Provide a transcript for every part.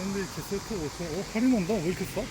근데 이렇게 세트 5천. 할인한다. 왜 이렇게 싸?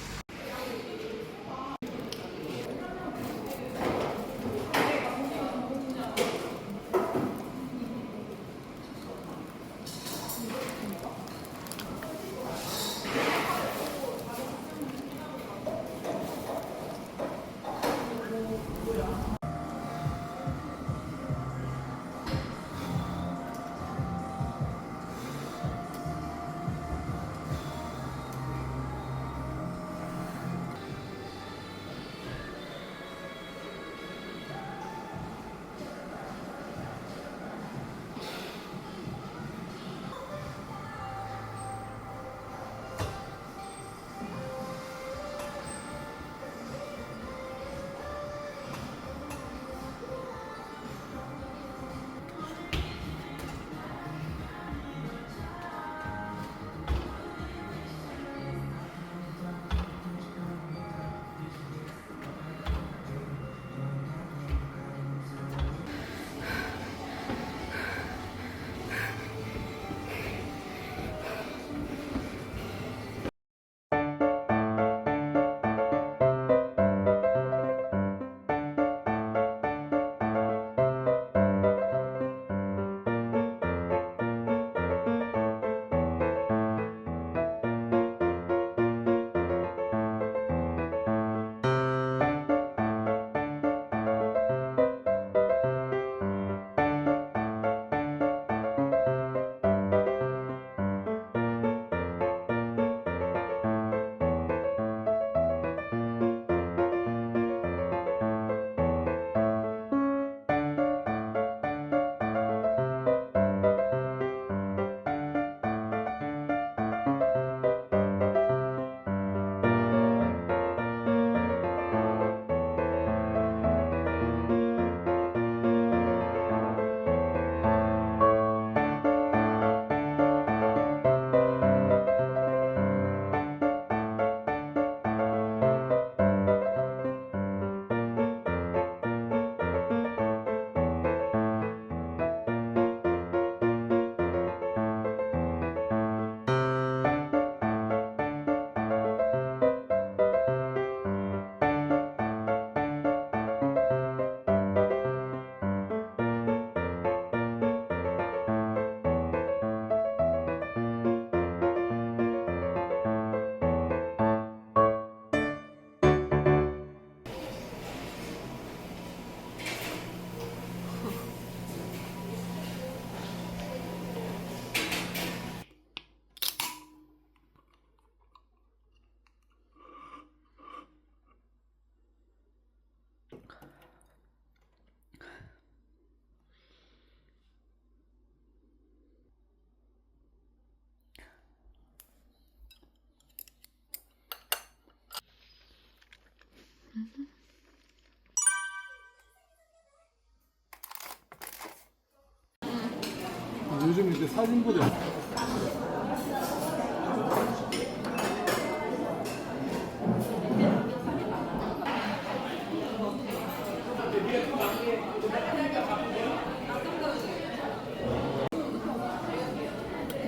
요즘 이제 사진보다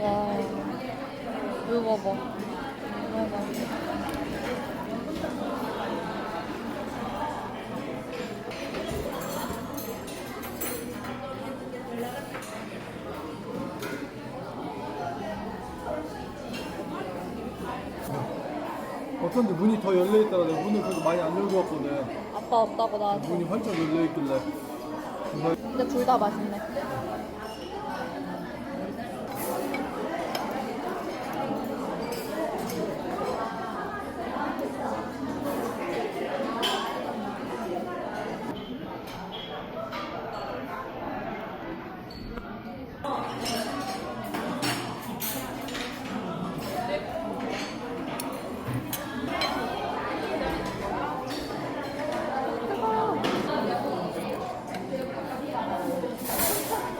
와, 이거 봐봐. 이거 봐. 어쩐지 문이 더 열려있다가 내가 문을 그렇게 많이 안 열고 왔거든. 아빠 없다고 나한테. 문이 활짝 열려있길래. 근데 둘 다 맛있네.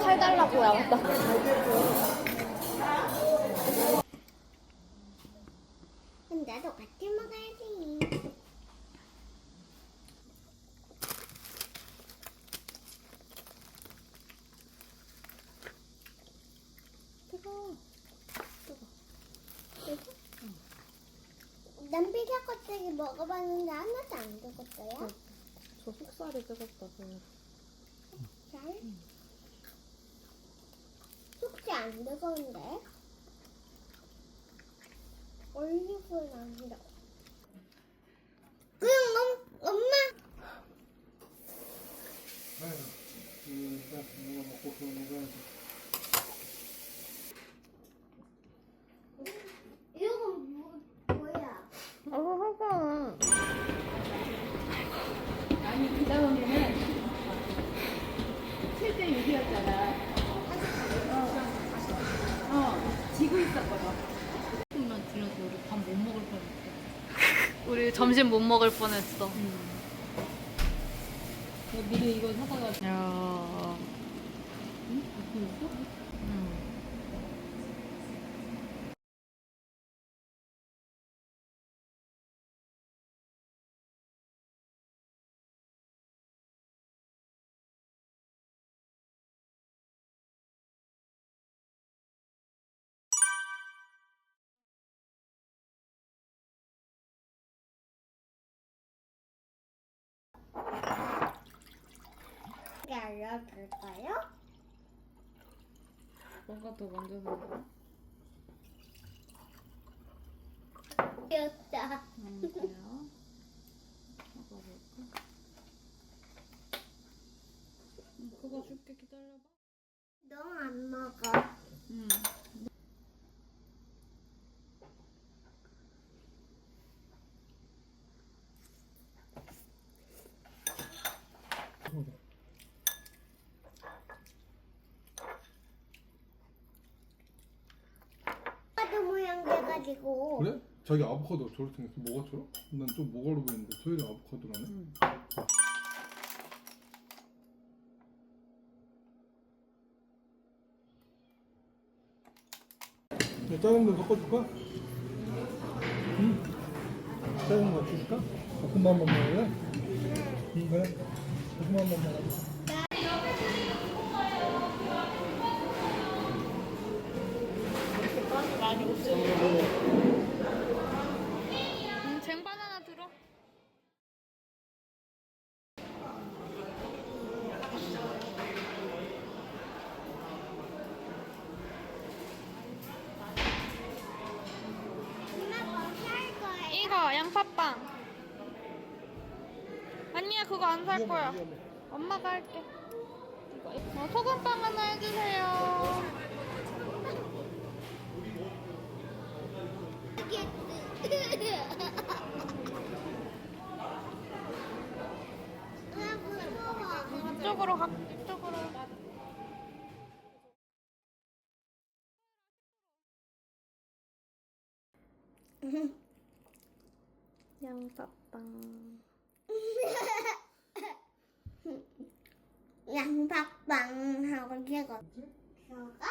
칼 달라고 야 맞다. 그럼 나도 같이 먹어야지. 뜨거워. 뜨거워. 되게 먹어봤는데 하나도 안 죽었어요? 저 속살이 뜨겁다. 잘? 속이 안 뜨거운데? 올리브는 안 들어. 그럼 엄마! 일단 이거 먹고 그거 먹어야지. 이건 뭐야? 하자. 아니 그 다음에는 최대 6이었잖아. 지고 있었거든. 조금만 들어서 우리 밥 못 먹을 뻔했어. 우리 점심 못 먹을 뻔했어. 미리 이거 사다가 야. 이게 알려줄까요? 뭔가 더 먼저 사. 귀엽다. 그래요? 먹어볼까? 그거 줄게, 기다려봐. 너 안 먹어. 응. 아도 모양 돼가지고. 그래? 자기 아보카도 저렇게 생겼어. 뭐가처럼? 난 좀 뭐가로 보이는데 소율이 아보카도라네. 작은 거 섞어줄까? 응? 작은 거 줄까? 볶음밥만 먹을래? 응, 그래. 볶음밥만 먹어. 쟁반 하나 들어. 엄마 거기 할 거야. 이거 양파빵. 아니야, 그거 안 살 거야. 엄마가 할게. 소금빵 하나 해주세요. 이쪽으로 가. 이쪽으로. 양파빵. 양파빵하고 제가 저가?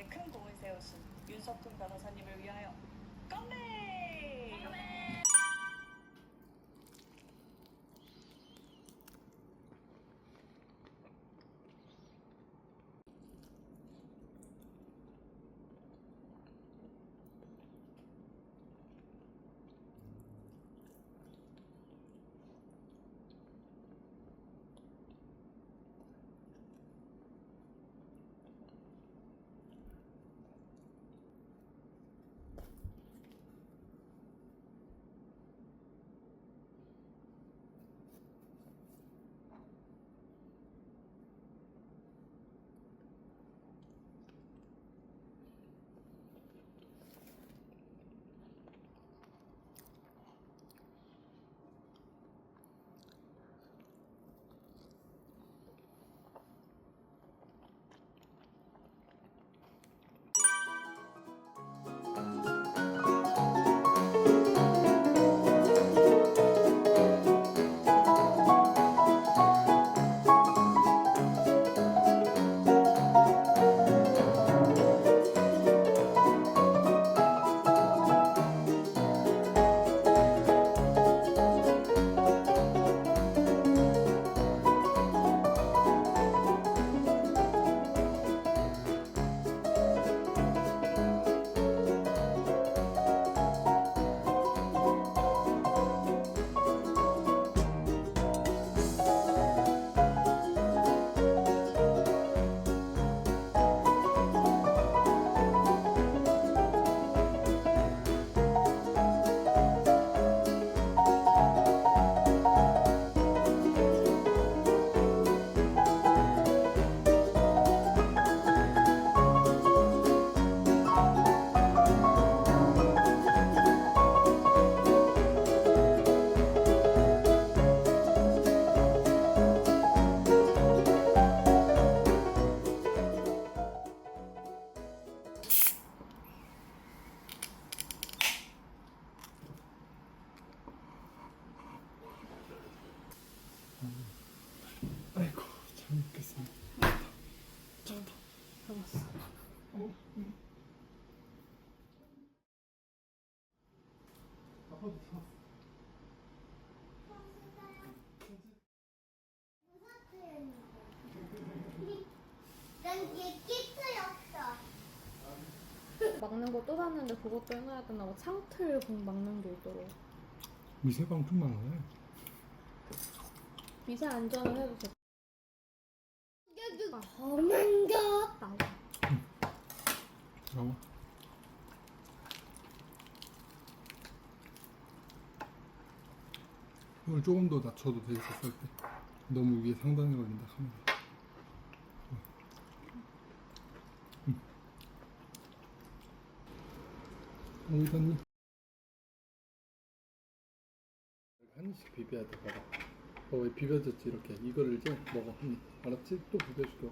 데 큰 공을 세우신 윤석훈 변호사님을 위하여 건배! 아이고 잘 먹겠습니다. 잡았어. 아빠도 잡았어. 난 이게 끼트였어. 막는 거 또 샀는데 그것도 해놔야 된다고 창틀 공 막는 게 있더라고. 미세방 좀 많아요. 미세 안전을 해도 돼. 도망가. 나와. 나와. 이걸 조금 더 낮춰도 돼 있었을 때. 너무 위에 상단에 걸린다 카메라. 어디다니? 한씩 비벼야 돼. 봐봐. 왜 비벼졌지 이렇게. 이거를 이제 먹어. 알았지? 또 비벼줄게.